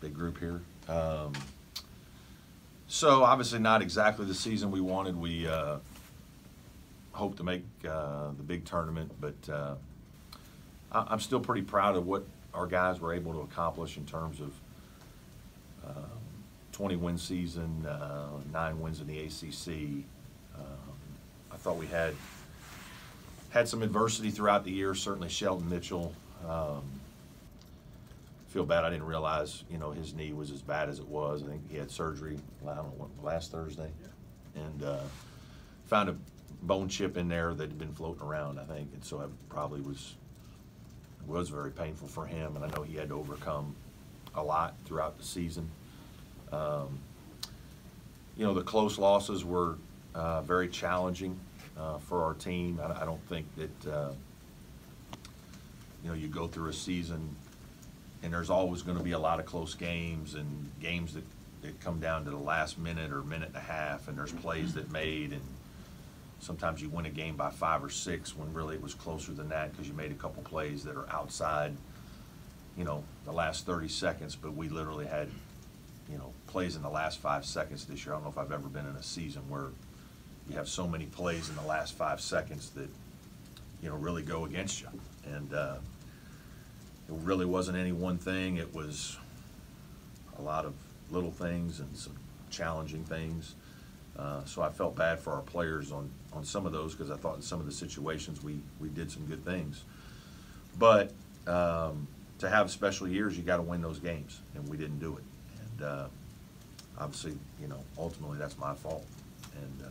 big group here. So obviously not exactly the season we wanted. We hope to make the big tournament, but I'm still pretty proud of what our guys were able to accomplish in terms of 20-win season, 9 wins in the ACC. I thought we had some adversity throughout the year. Certainly Sheldon Mitchell. Feel bad I didn't realize, his knee was as bad as it was. I think he had surgery, I don't know, last Thursday, and found a bone chip in there that had been floating around, I think, and so it probably was very painful for him, and I know he had to overcome a lot throughout the season. The close losses were very challenging for our team. I don't think that you go through a season and there's always going to be a lot of close games and games that come down to the last minute or minute and a half, and there's plays that made, and sometimes you win a game by 5 or 6 when really it was closer than that because you made a couple plays that are outside, the last 30 seconds, but we literally had, plays in the last 5 seconds this year. I don't know if I've ever been in a season where you have so many plays in the last 5 seconds that, really go against you. And it really wasn't any one thing. It was a lot of little things and some challenging things. So I felt bad for our players on some of those because I thought in some of the situations we did some good things. But to have special years, you got to win those games, and we didn't do it. And obviously, ultimately that's my fault. And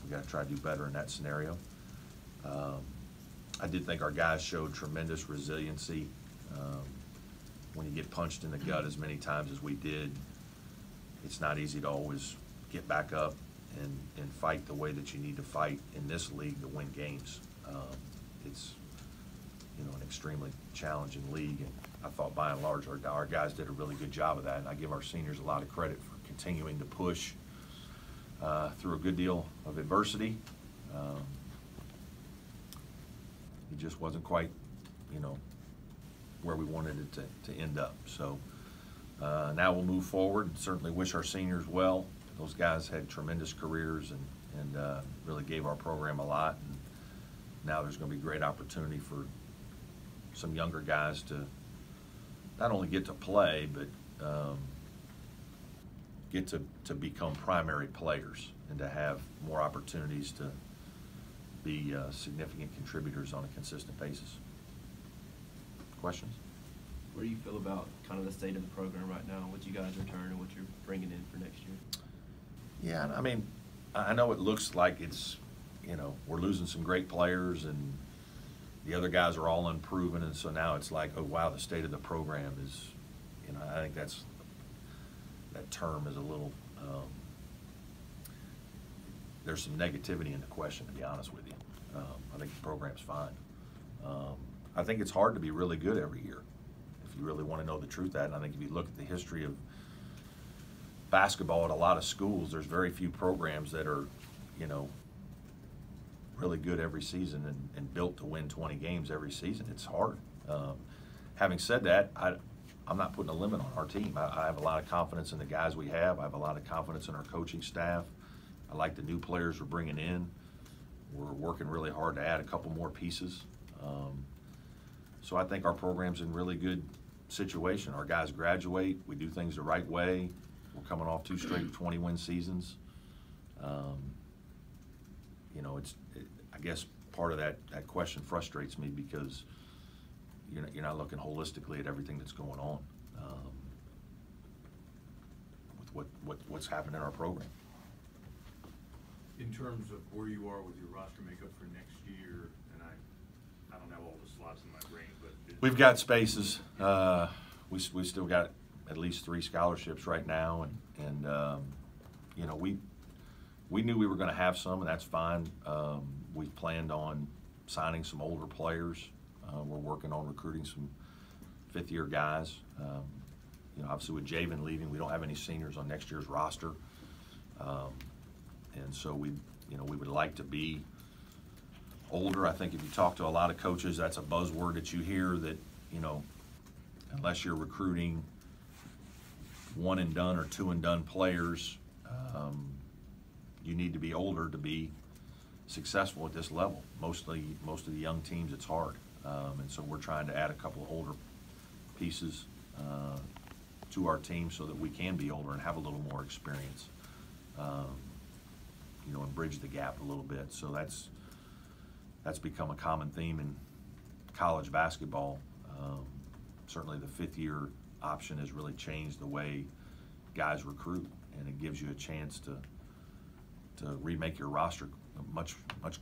we got to try to do better in that scenario. I did think our guys showed tremendous resiliency. When you get punched in the gut as many times as we did, it's not easy to always get back up and fight the way that you need to fight in this league to win games. It's an extremely challenging league, and I thought by and large our guys did a really good job of that, and I give our seniors a lot of credit for continuing to push through a good deal of adversity. It just wasn't quite, where we wanted it to end up. So now we'll move forward and certainly wish our seniors well. Those guys had tremendous careers and really gave our program a lot. And now there's going to be great opportunity for some younger guys to not only get to play, but get to become primary players and to have more opportunities to be significant contributors on a consistent basis. Questions? Where do you feel about kind of the state of the program right now, what you guys return and what you're bringing in for next year? Yeah, I mean, I know it looks like it's, we're losing some great players and the other guys are all unproven, and so now it's like, oh wow, the state of the program is, I think that term is a little, there's some negativity in the question, to be honest with you. I think the program's fine. I think it's hard to be really good every year, if you really want to know the truth of that. And I think if you look at the history of basketball at a lot of schools, there's very few programs that are, really good every season and built to win 20 games every season. It's hard. Having said that, I'm not putting a limit on our team. I have a lot of confidence in the guys we have. I have a lot of confidence in our coaching staff. I like the new players we're bringing in. We're working really hard to add a couple more pieces. So I think our program's in really good situation. Our guys graduate. We do things the right way. We're coming off 2 straight 20-win seasons. I guess part of that question frustrates me because you're not looking holistically at everything that's going on with what's happening in our program. In terms of where you are with your roster makeup for next year, and I don't have all the slots in my brain, but we've got spaces. We still got at least 3 scholarships right now, and we knew we were going to have some, and that's fine. We planned on signing some older players. We're working on recruiting some 5th-year guys. Obviously with Javen leaving, we don't have any seniors on next year's roster. And so we would like to be older. I think if you talk to a lot of coaches, that's a buzzword that you hear that, unless you're recruiting one and done or two and done players, you need to be older to be successful at this level. Most of the young teams, it's hard, and so we're trying to add a couple of older pieces to our team so that we can be older and have a little more experience, you know, and bridge the gap a little bit. So that's become a common theme in college basketball. Certainly the fifth-year option has really changed the way guys recruit, and it gives you a chance to remake your roster much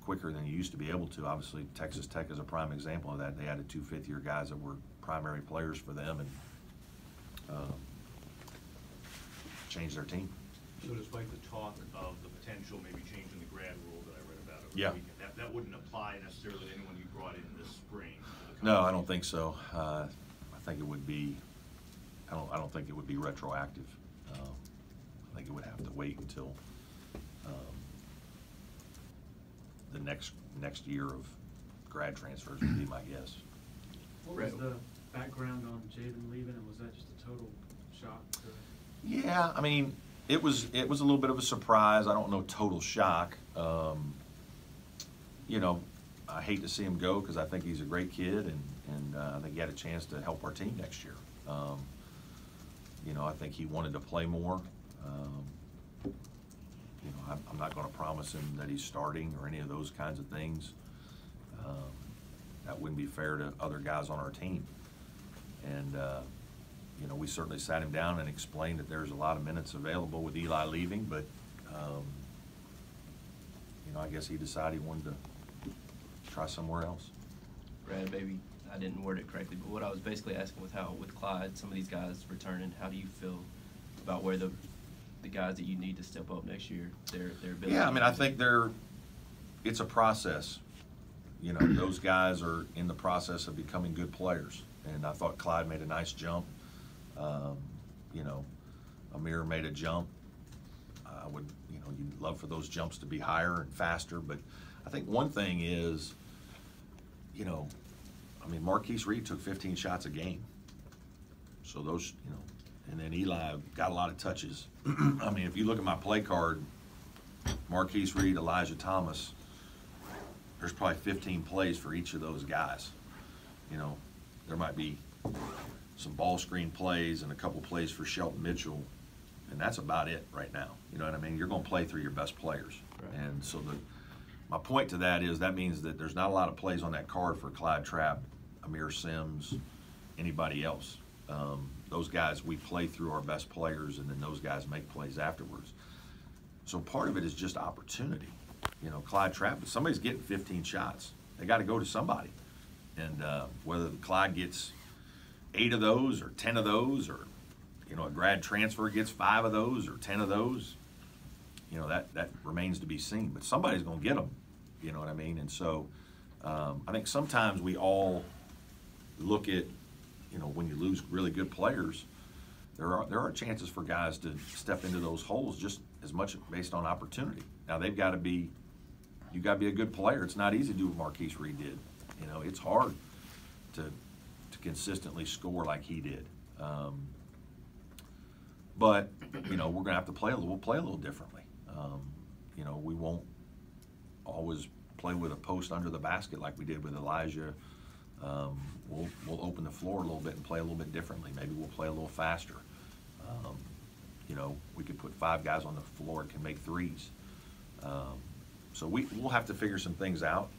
quicker than you used to be able to. Obviously, Texas Tech is a prime example of that. They added 2 fifth-year guys that were primary players for them and changed their team. So despite the talk of the potential maybe changing the grad rule that I read about over Yeah. the weekend, that wouldn't apply necessarily to anyone you brought in this spring? No, I don't think so. I think it would be. I don't think it would be retroactive. I think it would have to wait until the next year of grad transfers would be my guess. What was the background on Jaden leaving, and was that just a total shock? Yeah, I mean, it was a little bit of a surprise. I don't know, total shock. You know, I hate to see him go because I think he's a great kid, and I think he had a chance to help our team next year. You know, I think he wanted to play more. You know, I'm not going to promise him that he's starting or any of those kinds of things. That wouldn't be fair to other guys on our team. And, you know, we certainly sat him down and explained that there's a lot of minutes available with Eli leaving, but, you know, I guess he decided he wanted to try somewhere else. Brad, maybe I didn't word it correctly, but what I was basically asking was how, with Clyde, some of these guys returning, how do you feel about where the guys that you need to step up next year, their ability? Yeah, I mean, I think it's a process. You know, those guys are in the process of becoming good players, and I thought Clyde made a nice jump. You know, Amir made a jump. I would, you know, you'd love for those jumps to be higher and faster, but I think one thing is, you know, I mean, Marquise Reed took 15 shots a game. So those, you know, and then Eli got a lot of touches. I mean, if you look at my play card, Marquise Reed, Elijah Thomas, there's probably 15 plays for each of those guys. You know, there might be some ball screen plays and a couple plays for Shelton Mitchell, and that's about it right now. You know what I mean? You're going to play through your best players. Right. And so my point to that is that means that there's not a lot of plays on that card for Clyde Trapp, Amir Sims, anybody else. Those guys, we play through our best players, and then those guys make plays afterwards. So part of it is just opportunity. You know, Clyde Trapp, if somebody's getting 15 shots, they got to go to somebody. And whether Clyde gets 8 of those or 10 of those, or, you know, a grad transfer gets 5 of those or 10 of those, you know, that remains to be seen. But somebody's going to get them, you know what I mean? And so I think sometimes we all look at, you know, when you lose really good players, there are chances for guys to step into those holes just as much based on opportunity. Now you got to be a good player. It's not easy to do what Marquise Reed did. You know, it's hard to consistently score like he did. But you know, we're gonna have to we'll play a little differently. You know, we won't always play with a post under the basket like we did with Elijah. We'll open the floor a little bit and play a little bit differently. Maybe we'll play a little faster. You know, we could put 5 guys on the floor that can make threes. So we'll have to figure some things out.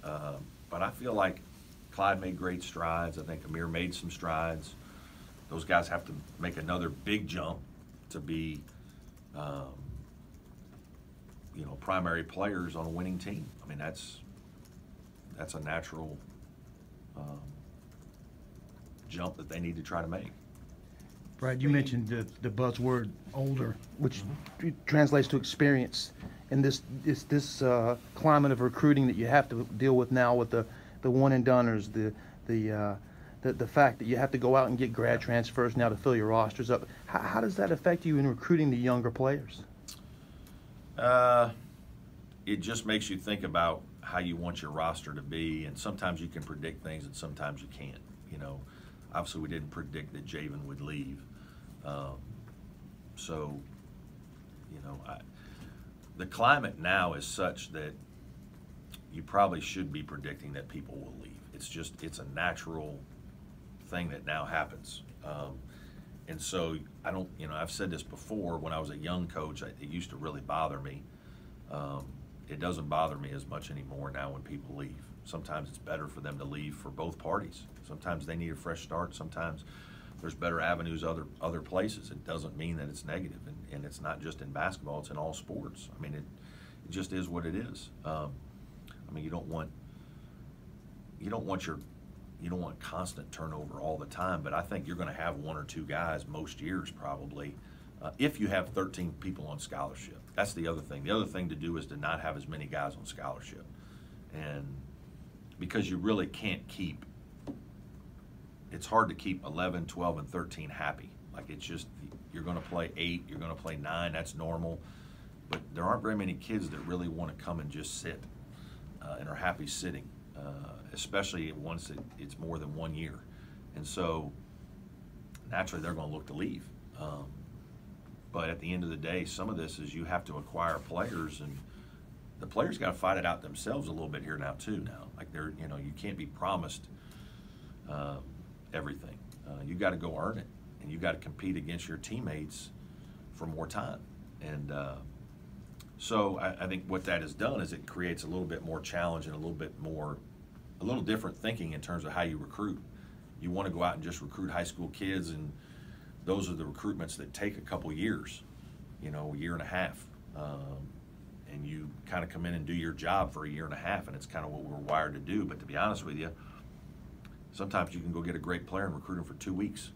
But I feel like Clyde made great strides. I think Amir made some strides. Those guys have to make another big jump to be, you know, primary players on a winning team. I mean, that's a natural jump that they need to try to make. Brad, you mentioned the buzzword older, which translates to experience. In this climate of recruiting that you have to deal with now, with the one and doneers, the fact that you have to go out and get grad transfers now to fill your rosters up. How does that affect you in recruiting the younger players? It just makes you think about how you want your roster to be, and sometimes you can predict things and sometimes you can't. You know, obviously we didn't predict that Javen would leave. So, you know, the climate now is such that you probably should be predicting that people will leave. It's a natural thing that now happens. And so I've said this before, when I was a young coach, it used to really bother me. It doesn't bother me as much anymore now when people leave. Sometimes it's better for them to leave for both parties. Sometimes they need a fresh start. Sometimes there's better avenues other places. It doesn't mean that it's negative, and it's not just in basketball, it's in all sports. I mean, it just is what it is. I mean, you don't want constant turnover all the time, but I think you're going to have one or two guys most years probably, if you have 13 people on scholarship. That's the other thing. The other thing to do is to not have as many guys on scholarship, and because you really can't keep. It's hard to keep 11, 12, and 13 happy. Like, it's just, you're going to play 8, you're going to play 9. That's normal, but there aren't very many kids that really want to come and just sit and are happy sitting. Especially once it's more than 1 year. And so naturally they're going to look to leave. But at the end of the day, some of this is you have to acquire players, and the players got to fight it out themselves a little bit here now too. Like, you can't be promised everything. You got to go earn it, and you got to compete against your teammates for more time. And so I think what that has done is it creates a little bit more challenge and a little different thinking in terms of how you recruit. You want to go out and just recruit high school kids, and those are the recruitments that take a couple years, a year and a half. And you kind of come in and do your job for a year and a half, and it's kind of what we're wired to do. But to be honest with you, sometimes you can go get a great player and recruit him for 2 weeks.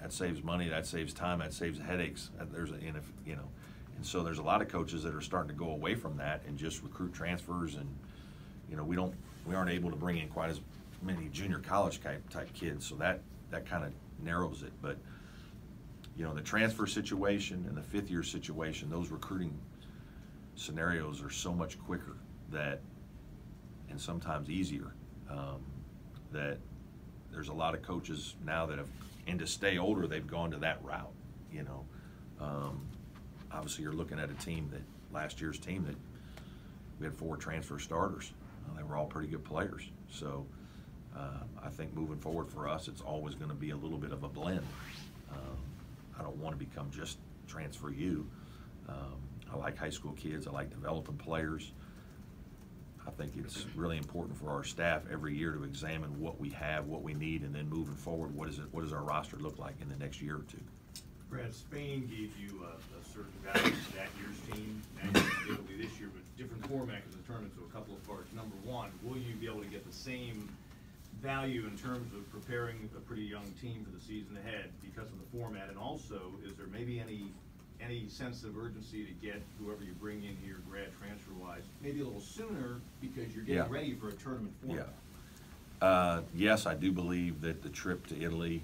That saves money, that saves time, that saves headaches. And so there's a lot of coaches that are starting to go away from that and just recruit transfers, and we aren't able to bring in quite as many junior college type kids, so that kind of narrows it. But the transfer situation and the fifth year situation, those recruiting scenarios are so much quicker and sometimes easier, that there's a lot of coaches now that have, and to stay older, they've gone to that route. Obviously you're looking at a team last year's team that we had 4 transfer starters. They were all pretty good players. So I think moving forward for us, it's always going to be a little bit of a blend. I don't want to become just transfer you. I like high school kids. I like developing players. I think it's really important for our staff every year to examine what we have, what we need, and then moving forward, what does our roster look like in the next year or two? Brad, Spain gave you a certain value to that year's team. Now you're going to be able to do this year, but different format because the tournament's a couple of parts. Number one, will you be able to get the same value in terms of preparing a pretty young team for the season ahead because of the format? And also, is there maybe any sense of urgency to get whoever you bring in here, grad transfer-wise, maybe a little sooner because you're getting ready for a tournament format? Yeah. Yes, I do believe that the trip to Italy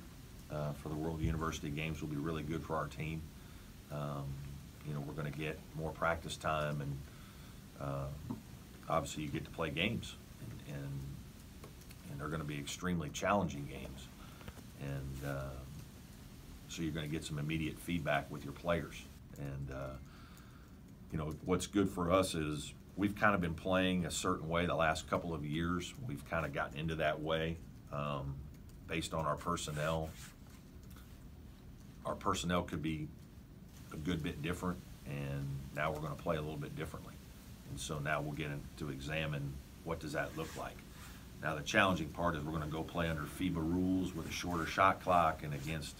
for the World University Games will be really good for our team. We're going to get more practice time, and obviously you get to play games, and they're going to be extremely challenging games. And so you're going to get some immediate feedback with your players. And what's good for us is we've kind of been playing a certain way the last couple of years. We've kind of gotten into that way based on our personnel. Our personnel could be a good bit different, and now we're going to play a little bit differently. And so now we'll get to examine what does that look like. Now the challenging part is we're going to go play under FIBA rules with a shorter shot clock and against,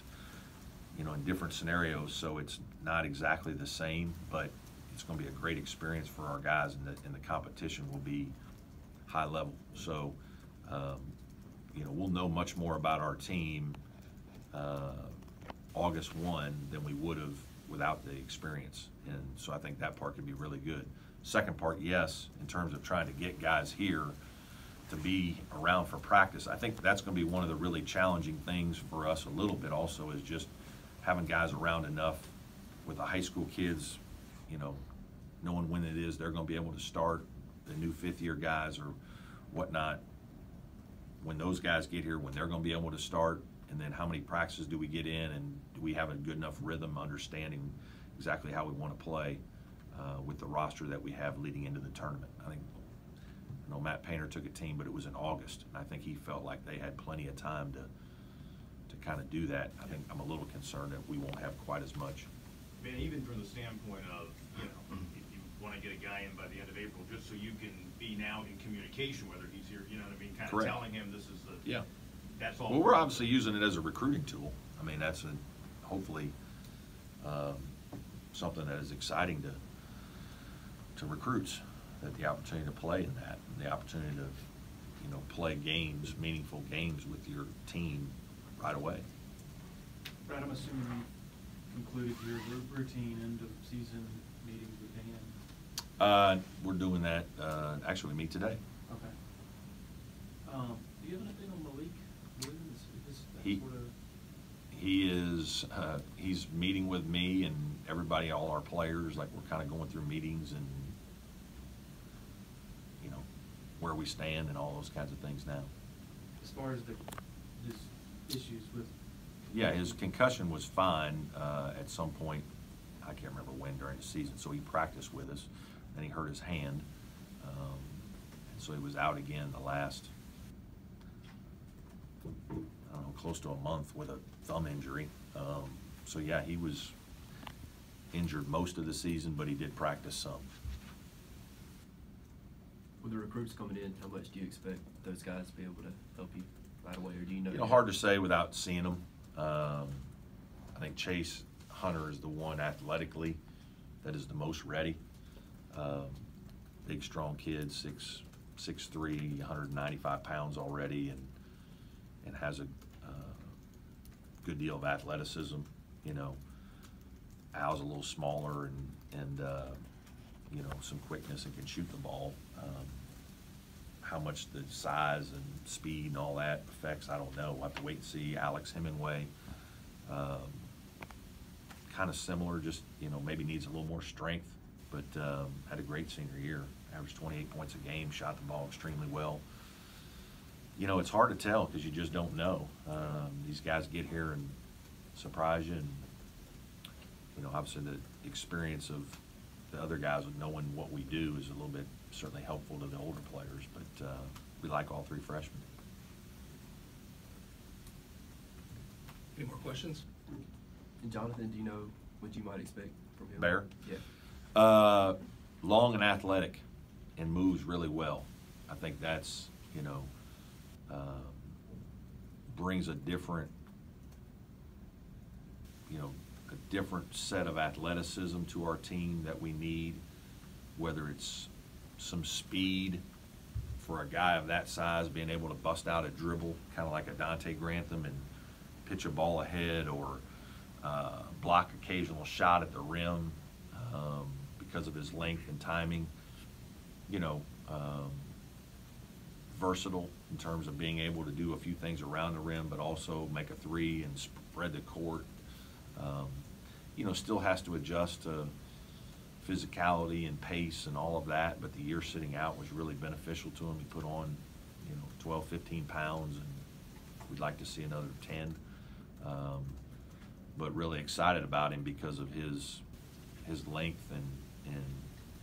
in different scenarios. So it's not exactly the same, but it's going to be a great experience for our guys, and the competition will be high level. So, we'll know much more about our team August 1 than we would have without the experience. And so I think that part could be really good. Second part, yes, in terms of trying to get guys here to be around for practice. I think that's going to be one of the really challenging things for us a little bit also, is just having guys around enough with the high school kids, knowing when it is they're going to be able to start, the new fifth-year guys or whatnot, when those guys get here, when they're going to be able to start, and then how many practices do we get in, and do we have a good enough rhythm, understanding exactly how we want to play with the roster that we have leading into the tournament. I know Matt Painter took a team, but it was in August, and I think he felt like they had plenty of time to kind of do that. I think I'm a little concerned that we won't have quite as much. Man, even from the standpoint of, if you want to get a guy in by the end of April, just so you can be now in communication, whether he's here, you know what I mean, kind of Correct. telling him this is the, Yeah. that's all. Well, we're obviously using it as a recruiting tool. I mean, that's hopefully something that is exciting to recruits, that the opportunity to play in that, and the opportunity to, play games, meaningful games with your team right away. Brad, I'm assuming you concluded your routine end of season meetings with Dan. We're doing that, actually we meet today. Okay. Do you have an update on Malik Williams? Is that He- sort of? He is, he's meeting with me and everybody, all our players, like we're kind of going through meetings and, where we stand and all those kinds of things now. As far as his issues with? Yeah, his concussion was fine at some point, I can't remember when during the season, so he practiced with us, then he hurt his hand, and so he was out again the last, I don't know, close to a month with a thumb injury. So yeah, he was injured most of the season, but he did practice some. With the recruits coming in, how much do you expect those guys to be able to help you right away, or do you know? Hard to say without seeing them. I think Chase Hunter is the one athletically that is the most ready. Big, strong kid, 6'3", 195 pounds already, and has a good deal of athleticism. Al's a little smaller and some quickness and can shoot the ball. How much the size and speed and all that affects, I don't know. We'll have to wait and see. Alex Hemingway, kind of similar, just, maybe needs a little more strength, but had a great senior year. Averaged 28 points a game, shot the ball extremely well. It's hard to tell because you just don't know. These guys get here and surprise you, and, obviously the experience of the other guys with knowing what we do is a little bit certainly helpful to the older players, but we like all three freshmen. Any more questions? And Jonathan, do you know what you might expect from him? Bear? Yeah. Long and athletic and moves really well. I think that's, brings a different, a different set of athleticism to our team that we need, whether it's some speed for a guy of that size, being able to bust out a dribble, kind of like a Dante Grantham, and pitch a ball ahead, or block occasional shot at the rim because of his length and timing. Versatile in terms of being able to do a few things around the rim, but also make a three and spread the court. Still has to adjust to physicality and pace and all of that, but the year sitting out was really beneficial to him. He put on, 12, 15 pounds, and we'd like to see another 10. But really excited about him because of his length and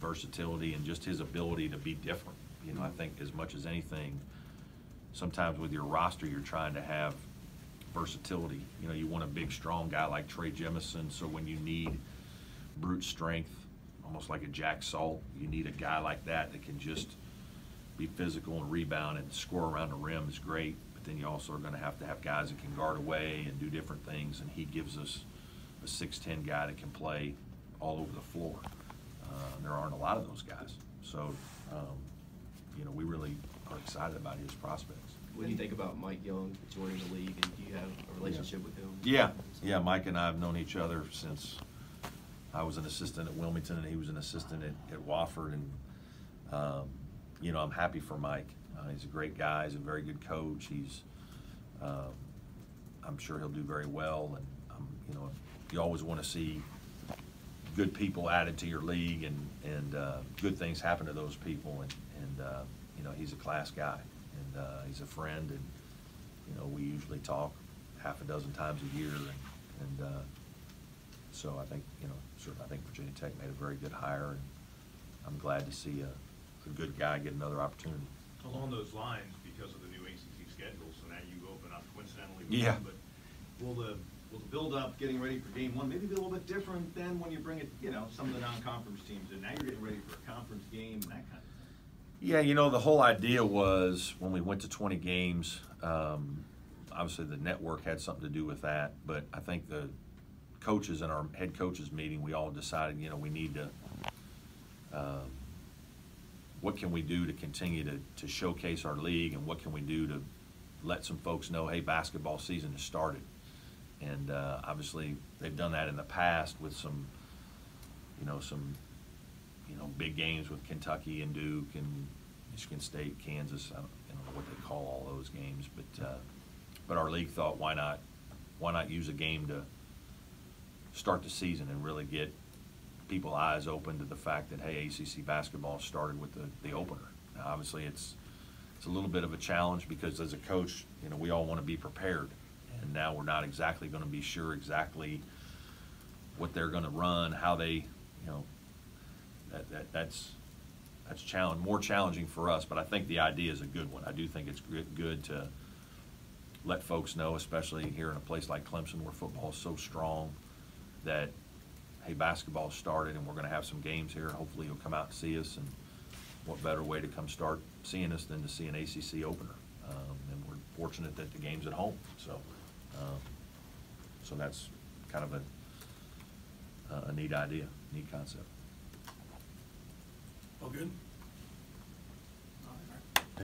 versatility and just his ability to be different. I think as much as anything, sometimes with your roster, you're trying to have versatility. You want a big, strong guy like Trey Jemison, so when you need brute strength, almost like a Jack Salt, you need a guy like that can just be physical and rebound and score around the rim is great, but then you also are going to have guys that can guard away and do different things, and he gives us a 6'10" guy that can play all over the floor. There aren't a lot of those guys, so we really are excited about his prospects. What do you think about Mike Young joining the league, and do you have a relationship with him? Yeah, Mike and I have known each other since I was an assistant at Wilmington and he was an assistant at Wofford, and I'm happy for Mike. He's a great guy. He's a very good coach. I'm sure he'll do very well, and you always want to see good people added to your league, and good things happen to those people, and he's a class guy, and he's a friend, and, you know, we usually talk half a dozen times a year, and so I think, you know, certainly I think Virginia Tech made a very good hire, and I'm glad to see a good guy get another opportunity. Along those lines, because of the new ACC schedule, so now you open up coincidentally with Yeah. them, but will the build-up, getting ready for game one, maybe be a little bit different than when you bring it, you know, some of the non-conference teams, and now you're getting ready for a conference game, and that kind of thing? Yeah, you know, the whole idea was when we went to 20 games, obviously the network had something to do with that, but I think the coaches in our head coaches meeting, we all decided, you know, we need to, what can we do to continue to showcase our league, and what can we do to let some folks know, hey, basketball season has started. And obviously they've done that in the past with some big games with Kentucky and Duke and Michigan State, Kansas. I don't know what they call all those games, but our league thought, why not use a game to start the season and really get people's eyes open to the fact that, hey, ACC basketball started with the opener. Now, obviously it's a little bit of a challenge because as a coach, you know, we all want to be prepared, and now we're not exactly going to be sure exactly what they're going to run, how they, you know, that's more challenging for us, but I think the idea is a good one. I do think it's good to let folks know, especially here in a place like Clemson where football is so strong, that, hey, basketball started and we're going to have some games here. Hopefully you'll come out and see us, and what better way to come start seeing us than to see an ACC opener. And we're fortunate that the game's at home. So that's kind of a neat idea, neat concept. All good?